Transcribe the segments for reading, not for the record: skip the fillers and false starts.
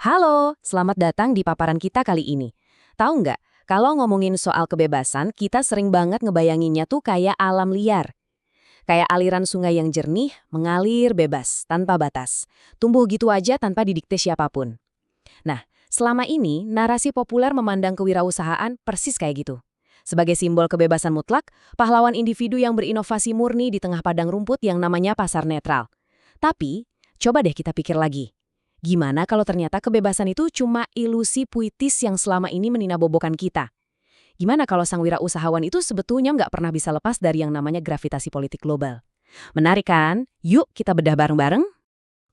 Halo, selamat datang di paparan kita kali ini. Tahu nggak, kalau ngomongin soal kebebasan, kita sering banget ngebayanginnya tuh kayak alam liar. Kayak aliran sungai yang jernih, mengalir bebas, tanpa batas. Tumbuh gitu aja tanpa didikte siapapun. Nah, selama ini, narasi populer memandang kewirausahaan persis kayak gitu. Sebagai simbol kebebasan mutlak, pahlawan individu yang berinovasi murni di tengah padang rumput yang namanya pasar netral. Tapi, coba deh kita pikir lagi. Gimana kalau ternyata kebebasan itu cuma ilusi puitis yang selama ini meninabobokan kita? Gimana kalau sang wirausahawan itu sebetulnya nggak pernah bisa lepas dari yang namanya gravitasi politik global? Menarik kan? Yuk kita bedah bareng-bareng.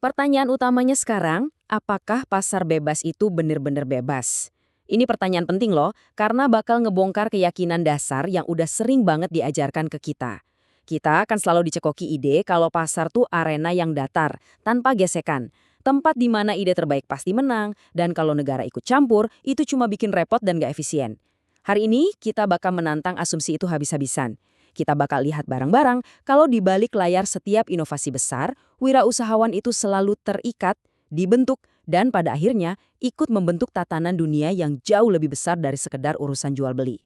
Pertanyaan utamanya sekarang, apakah pasar bebas itu benar-benar bebas? Ini pertanyaan penting loh, karena bakal ngebongkar keyakinan dasar yang udah sering banget diajarkan ke kita. Kita akan selalu dicekoki ide kalau pasar tuh arena yang datar, tanpa gesekan. Tempat di mana ide terbaik pasti menang, dan kalau negara ikut campur, itu cuma bikin repot dan gak efisien. Hari ini, kita bakal menantang asumsi itu habis-habisan. Kita bakal lihat bareng-bareng kalau di balik layar setiap inovasi besar, wirausahawan itu selalu terikat, dibentuk, dan pada akhirnya ikut membentuk tatanan dunia yang jauh lebih besar dari sekedar urusan jual-beli.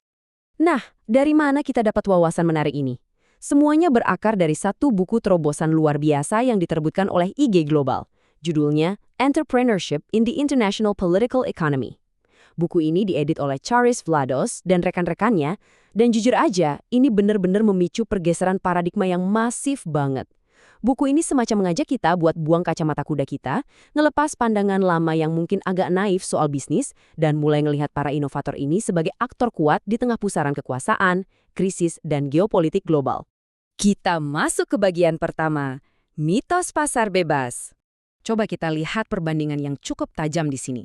Nah, dari mana kita dapat wawasan menarik ini? Semuanya berakar dari satu buku terobosan luar biasa yang diterbitkan oleh IG Global. Judulnya Entrepreneurship in the International Political Economy. Buku ini diedit oleh Charis Vlados dan rekan-rekannya, dan jujur aja, ini benar-benar memicu pergeseran paradigma yang masif banget. Buku ini semacam mengajak kita buat buang kacamata kuda kita, ngelepas pandangan lama yang mungkin agak naif soal bisnis, dan mulai ngelihat para inovator ini sebagai aktor kuat di tengah pusaran kekuasaan, krisis, dan geopolitik global. Kita masuk ke bagian pertama, mitos pasar bebas. Coba kita lihat perbandingan yang cukup tajam di sini.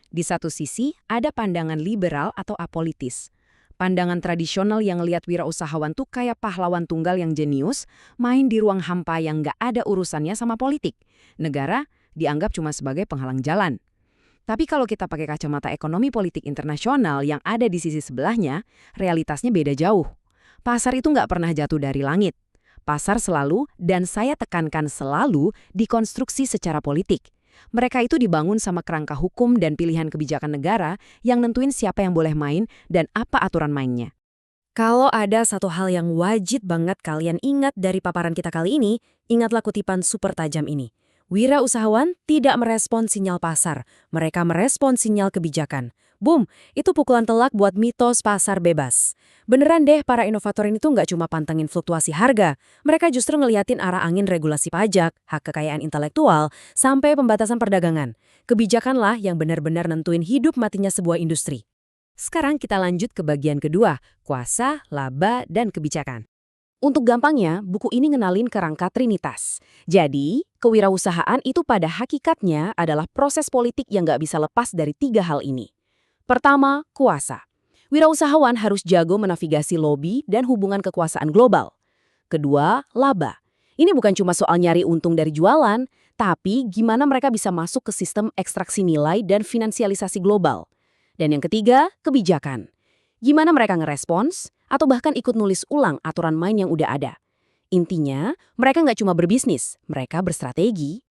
Di satu sisi, ada pandangan liberal atau apolitis. Pandangan tradisional yang lihat wirausahawan tuh kayak pahlawan tunggal yang jenius, main di ruang hampa yang nggak ada urusannya sama politik. Negara dianggap cuma sebagai penghalang jalan. Tapi kalau kita pakai kacamata ekonomi politik internasional yang ada di sisi sebelahnya, realitasnya beda jauh. Pasar itu nggak pernah jatuh dari langit. Pasar selalu, dan saya tekankan selalu, dikonstruksi secara politik. Mereka itu dibangun sama kerangka hukum dan pilihan kebijakan negara yang nentuin siapa yang boleh main dan apa aturan mainnya. Kalau ada satu hal yang wajib banget kalian ingat dari paparan kita kali ini, ingatlah kutipan super tajam ini. Wirausahawan tidak merespon sinyal pasar, mereka merespon sinyal kebijakan. Boom, itu pukulan telak buat mitos pasar bebas. Beneran deh para inovator ini tuh nggak cuma pantengin fluktuasi harga, mereka justru ngeliatin arah angin regulasi pajak, hak kekayaan intelektual, sampai pembatasan perdagangan. Kebijakanlah yang benar-benar nentuin hidup matinya sebuah industri. Sekarang kita lanjut ke bagian kedua, kuasa, laba, dan kebijakan. Untuk gampangnya, buku ini ngenalin kerangka trinitas. Jadi, kewirausahaan itu pada hakikatnya adalah proses politik yang nggak bisa lepas dari tiga hal ini. Pertama, kuasa. Wirausahawan harus jago menavigasi lobi dan hubungan kekuasaan global. Kedua, laba. Ini bukan cuma soal nyari untung dari jualan, tapi gimana mereka bisa masuk ke sistem ekstraksi nilai dan finansialisasi global. Dan yang ketiga, kebijakan. Gimana mereka ngerespons, atau bahkan ikut nulis ulang aturan main yang udah ada. Intinya, mereka nggak cuma berbisnis, mereka berstrategi.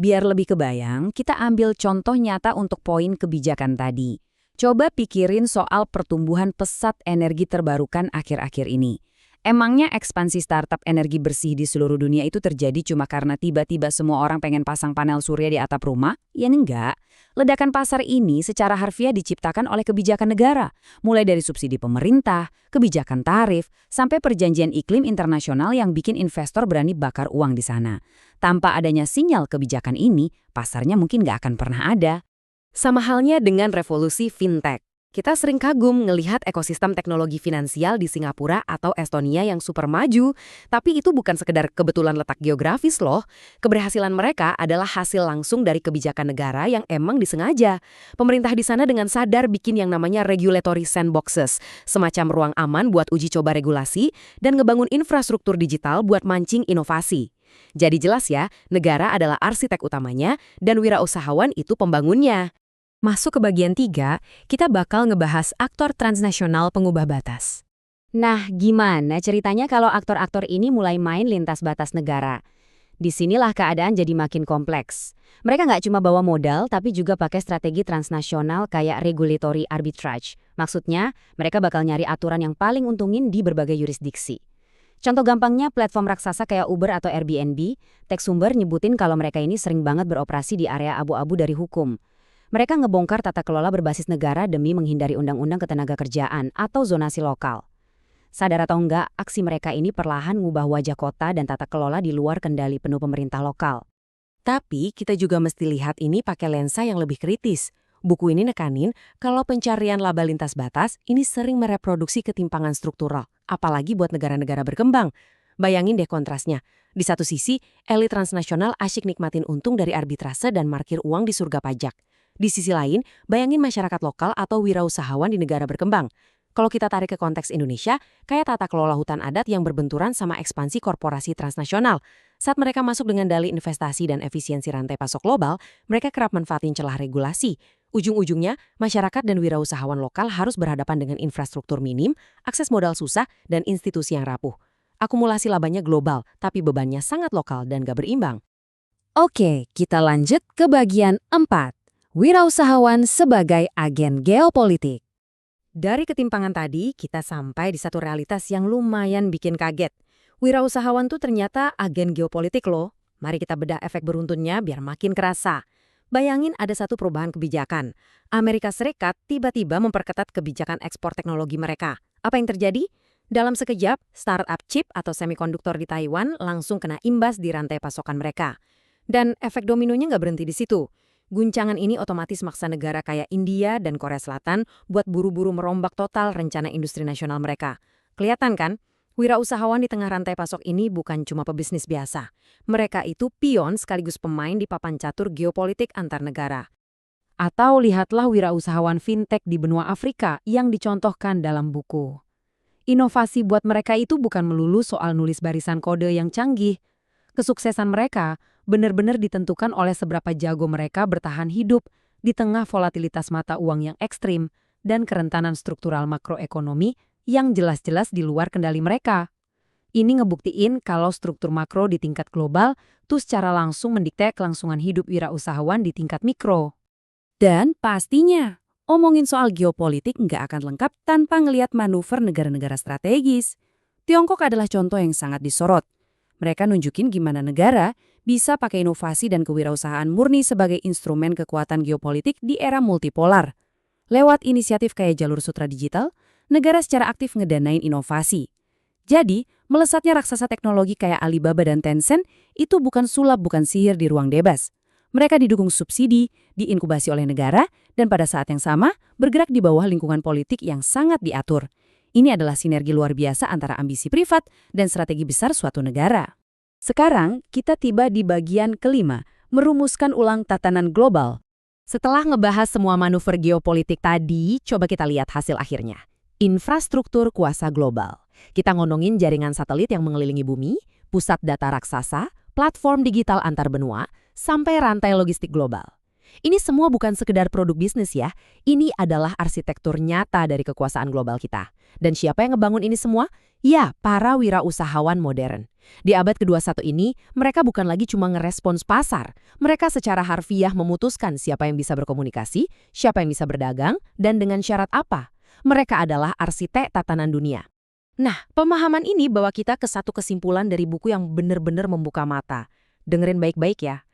Biar lebih kebayang, kita ambil contoh nyata untuk poin kebijakan tadi. Coba pikirin soal pertumbuhan pesat energi terbarukan akhir-akhir ini. Emangnya ekspansi startup energi bersih di seluruh dunia itu terjadi cuma karena tiba-tiba semua orang pengen pasang panel surya di atap rumah? Ya enggak. Ledakan pasar ini secara harfiah diciptakan oleh kebijakan negara, mulai dari subsidi pemerintah, kebijakan tarif, sampai perjanjian iklim internasional yang bikin investor berani bakar uang di sana. Tanpa adanya sinyal kebijakan ini, pasarnya mungkin nggak akan pernah ada. Sama halnya dengan revolusi fintech. Kita sering kagum ngelihat ekosistem teknologi finansial di Singapura atau Estonia yang super maju, tapi itu bukan sekedar kebetulan letak geografis loh. Keberhasilan mereka adalah hasil langsung dari kebijakan negara yang emang disengaja. Pemerintah di sana dengan sadar bikin yang namanya regulatory sandboxes, semacam ruang aman buat uji coba regulasi, dan ngebangun infrastruktur digital buat mancing inovasi. Jadi jelas ya, negara adalah arsitek utamanya, dan wirausahawan itu pembangunnya. Masuk ke bagian 3, kita bakal ngebahas aktor transnasional pengubah batas. Nah, gimana ceritanya kalau aktor-aktor ini mulai main lintas batas negara? Disinilah keadaan jadi makin kompleks. Mereka nggak cuma bawa modal, tapi juga pakai strategi transnasional kayak regulatory arbitrage. Maksudnya, mereka bakal nyari aturan yang paling untungin di berbagai yurisdiksi. Contoh gampangnya platform raksasa kayak Uber atau Airbnb, teks sumber nyebutin kalau mereka ini sering banget beroperasi di area abu-abu dari hukum. Mereka ngebongkar tata kelola berbasis negara demi menghindari undang-undang ketenagakerjaan atau zonasi lokal. Sadar atau enggak, aksi mereka ini perlahan ngubah wajah kota dan tata kelola di luar kendali penuh pemerintah lokal. Tapi kita juga mesti lihat ini pakai lensa yang lebih kritis. Buku ini nekanin kalau pencarian laba lintas batas ini sering mereproduksi ketimpangan struktural, apalagi buat negara-negara berkembang. Bayangin deh kontrasnya. Di satu sisi, elit transnasional asyik nikmatin untung dari arbitrase dan markir uang di surga pajak. Di sisi lain, bayangin masyarakat lokal atau wirausahawan di negara berkembang. Kalau kita tarik ke konteks Indonesia, kayak tata kelola hutan adat yang berbenturan sama ekspansi korporasi transnasional. Saat mereka masuk dengan dalih investasi dan efisiensi rantai pasok global, mereka kerap manfaatin celah regulasi. Ujung-ujungnya, masyarakat dan wirausahawan lokal harus berhadapan dengan infrastruktur minim, akses modal susah, dan institusi yang rapuh. Akumulasi labanya global, tapi bebannya sangat lokal dan gak berimbang. Oke, kita lanjut ke bagian 4. Wirausahawan sebagai agen geopolitik. Dari ketimpangan tadi, kita sampai di satu realitas yang lumayan bikin kaget. Wirausahawan tuh ternyata agen geopolitik loh. Mari kita bedah efek beruntunnya biar makin kerasa. Bayangin ada satu perubahan kebijakan. Amerika Serikat tiba-tiba memperketat kebijakan ekspor teknologi mereka. Apa yang terjadi? Dalam sekejap, startup chip atau semikonduktor di Taiwan langsung kena imbas di rantai pasokan mereka. Dan efek dominonya nggak berhenti di situ. Guncangan ini otomatis maksa negara kayak India dan Korea Selatan buat buru-buru merombak total rencana industri nasional mereka. Kelihatan kan? Wirausahawan di tengah rantai pasok ini bukan cuma pebisnis biasa. Mereka itu pion sekaligus pemain di papan catur geopolitik antar negara. Atau lihatlah wirausahawan fintech di benua Afrika yang dicontohkan dalam buku. Inovasi buat mereka itu bukan melulu soal nulis barisan kode yang canggih. Kesuksesan mereka benar-benar ditentukan oleh seberapa jago mereka bertahan hidup di tengah volatilitas mata uang yang ekstrim dan kerentanan struktural makroekonomi yang jelas-jelas di luar kendali mereka. Ini ngebuktiin kalau struktur makro di tingkat global tuh secara langsung mendikte kelangsungan hidup wirausahawan di tingkat mikro. Dan pastinya, omongin soal geopolitik nggak akan lengkap tanpa ngelihat manuver negara-negara strategis. Tiongkok adalah contoh yang sangat disorot. Mereka nunjukin gimana negara bisa pakai inovasi dan kewirausahaan murni sebagai instrumen kekuatan geopolitik di era multipolar. Lewat inisiatif kayak Jalur Sutra Digital, negara secara aktif ngedanain inovasi. Jadi, melesatnya raksasa teknologi kayak Alibaba dan Tencent itu bukan sulap, bukan sihir di ruang bebas. Mereka didukung subsidi, diinkubasi oleh negara, dan pada saat yang sama bergerak di bawah lingkungan politik yang sangat diatur. Ini adalah sinergi luar biasa antara ambisi privat dan strategi besar suatu negara. Sekarang, kita tiba di bagian kelima, merumuskan ulang tatanan global. Setelah ngebahas semua manuver geopolitik tadi, coba kita lihat hasil akhirnya. Infrastruktur kuasa global. Kita ngomongin jaringan satelit yang mengelilingi bumi, pusat data raksasa, platform digital antar benua, sampai rantai logistik global. Ini semua bukan sekedar produk bisnis ya, ini adalah arsitektur nyata dari kekuasaan global kita. Dan siapa yang ngebangun ini semua? Ya, para wirausahawan modern. Di abad ke-21 ini, mereka bukan lagi cuma ngerespons pasar. Mereka secara harfiah memutuskan siapa yang bisa berkomunikasi, siapa yang bisa berdagang, dan dengan syarat apa. Mereka adalah arsitek tatanan dunia. Nah, pemahaman ini bawa kita ke satu kesimpulan dari buku yang benar-benar membuka mata. Dengerin baik-baik ya.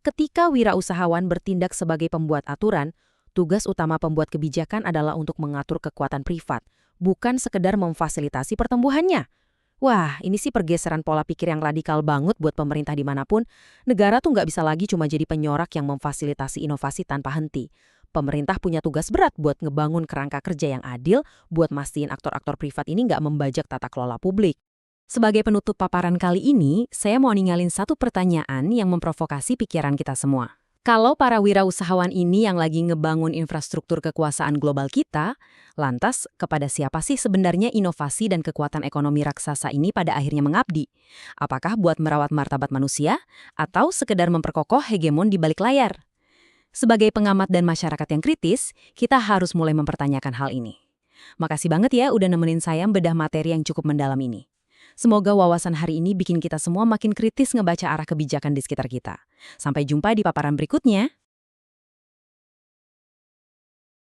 Ketika wirausahawan bertindak sebagai pembuat aturan, tugas utama pembuat kebijakan adalah untuk mengatur kekuatan privat, bukan sekedar memfasilitasi pertumbuhannya. Wah, ini sih pergeseran pola pikir yang radikal banget buat pemerintah dimanapun. Negara tuh nggak bisa lagi cuma jadi penyorak yang memfasilitasi inovasi tanpa henti. Pemerintah punya tugas berat buat ngebangun kerangka kerja yang adil, buat mastiin aktor-aktor privat ini nggak membajak tata kelola publik. Sebagai penutup paparan kali ini, saya mau ninggalin satu pertanyaan yang memprovokasi pikiran kita semua. Kalau para wirausahawan ini yang lagi ngebangun infrastruktur kekuasaan global kita, lantas kepada siapa sih sebenarnya inovasi dan kekuatan ekonomi raksasa ini pada akhirnya mengabdi? Apakah buat merawat martabat manusia, atau sekedar memperkokoh hegemon di balik layar? Sebagai pengamat dan masyarakat yang kritis, kita harus mulai mempertanyakan hal ini. Makasih banget ya udah nemenin saya bedah materi yang cukup mendalam ini. Semoga wawasan hari ini bikin kita semua makin kritis ngebaca arah kebijakan di sekitar kita. Sampai jumpa di paparan berikutnya.